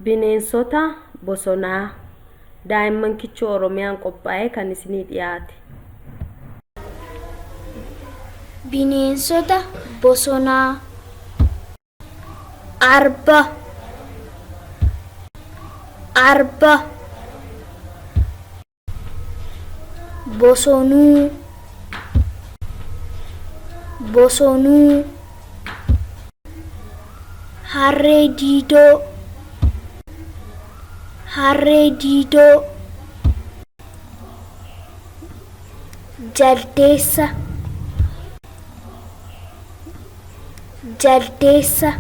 Bineensota bosonaa daa'imman kichuu Oromiyaan qophaa'ee kan isinii dhiyaate. Bineensota bosonaa. Arba. Arba. Bosonuu. Bosonuu. Harree diidoo. Harree diidoo. Jaldeessa. Jaldeessa.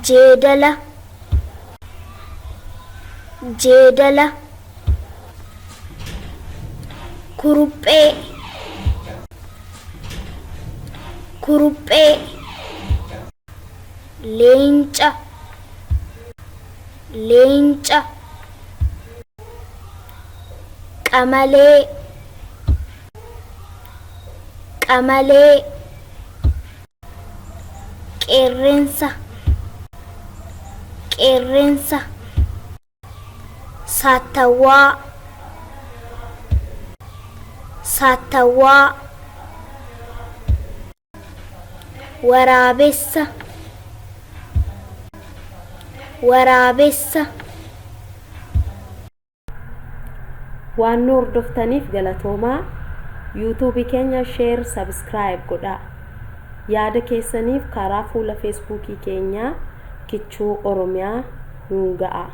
Jeedala. Jeedala. Kuruphee. Kuruphee. Leenca. Leenca. Qamalee. Qamalee. Qeerransa. Qeerransa. Saatawwaa. Saatawwaa. Waraabessa. Waraabessa. Waan nu hordoftaniif galatoomaa. YouTube keenya share subscribe godhaa. Yaada keessaniif karaa fuula Facebook keenyaa Kichuu Oromiyaa nu ga'a.